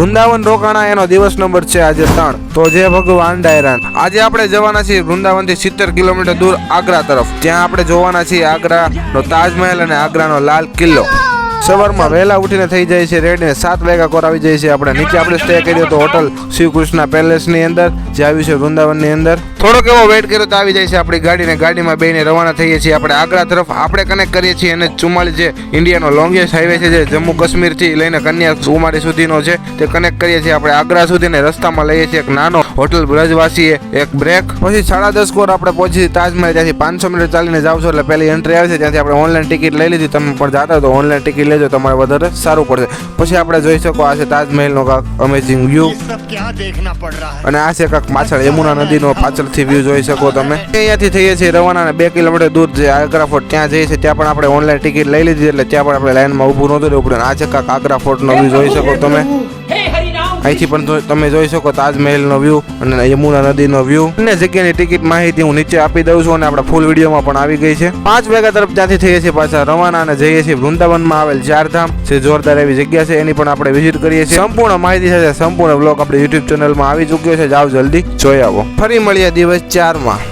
વૃંદાવન રોકાણા એનો દિવસ નંબર છે આજે 3. તો જય ભગવાન ડાયરાન. આજે આપણે જવાના છીએ વૃંદાવન થી 70 કિલોમીટર દૂર આગ્રા તરફ. ત્યાં આપણે જોવાના છીએ આગ્રાનો તાજમહેલ અને આગ્રાનો લાલ કિલ્લો. સવારમાં વહેલા ઉઠીને થઈ જાય છે રેડી ને 7 વાગ્યા કોર આવી જાય છે. આપણે નીચે આપણે સ્ટે કર્યો તો હોટલ શિવ કૃષ્ણ પેલેસ ની અંદર, જે આવ્યું છે વૃંદાવન ની અંદર. થોડોક એવો વેઇટ કર્યો તો આવી જાય છે આપણી ગાડીને. ગાડીમાં બેને રવાના થઈએ છીએ આપણે આગ્રા તરફ. આપણે કનેક્ટ કરીએ છીએ અને 44 જે ઇન્ડિયાનો લોંગેસ્ટ હાઈવે છે, જે જમ્મુ કાશ્મીર થી લઈને કન્યાકુમારી સુધીનો છે, તે કનેક્ટ કરીએ છીએ આપણે આગ્રા સુધી. ને રસ્તામાં લઈએ છીએ એક નાનો હોટલ બ્રજવાસીએ એક બ્રેક. પછી 10:30 કોર આપણે પહોંચી તાજમહેલ. ત્યાંથી 500 મીટર ચાલીને જાવ છો એટલે પહેલી એન્ટ્રી આવે છે. ત્યાંથી આપણે ઓનલાઈન ટિકિટ લઈ લીધી. તમે પણ જાતા તો ઓનલાઈન ટિકિટ લેજો, તમારે વધારે સારું પડશે. પછી આપણે જોઈ શકો આ છે તાજમહેલનો કાંક અમેઝિંગ વ્યૂ, અને આ છે કાંક પાછળ યમુના નદીનો પાછળથી વ્યૂ જોઈ શકો તમે. અહીંયાથી થઈએ છીએ રવાના અને 2 કિલોમીટર દૂર જે આગ્રા ફોર્ટ ત્યાં જઈએ છીએ. ત્યાં પણ આપણે ઓનલાઈન ટિકિટ લઈ લીધી એટલે ત્યાં પણ આપણે લાઈનમાં ઊભું નહોતું રહેવું પડે. આ છે કાંક આગ્રા ફોર્ટનો વ્યૂ જોઈ શકો તમે. અહીંથી પણ તમે જોઈ શકો તાજમહેલનો વ્યૂ અને યમુના નદીનો વ્યૂ. બંને જગ્યાની ટિકિટ માહિતી હું નીચે આપી દઉં છું અને આપણા ફૂલ વિડીયોમાં પણ આવી ગઈ છે. 5 વાગ્યા તરફ ત્યાંથી થઈએ છીએ પાછા રવાના અને જઈએ છીએ વૃંદાવનમાં આવેલ 4 ધામ, જે જોરદાર એવી જગ્યા છે. એની પણ આપણે વિઝિટ કરીએ છીએ. સંપૂર્ણ માહિતી સાથે સંપૂર્ણ બ્લોગ આપણે YouTube ચેનલમાં આવી ચૂક્યો છે. જાઓ જલ્દી જોઈ આવો. ફરી મળીએ દિવસ 4 માં.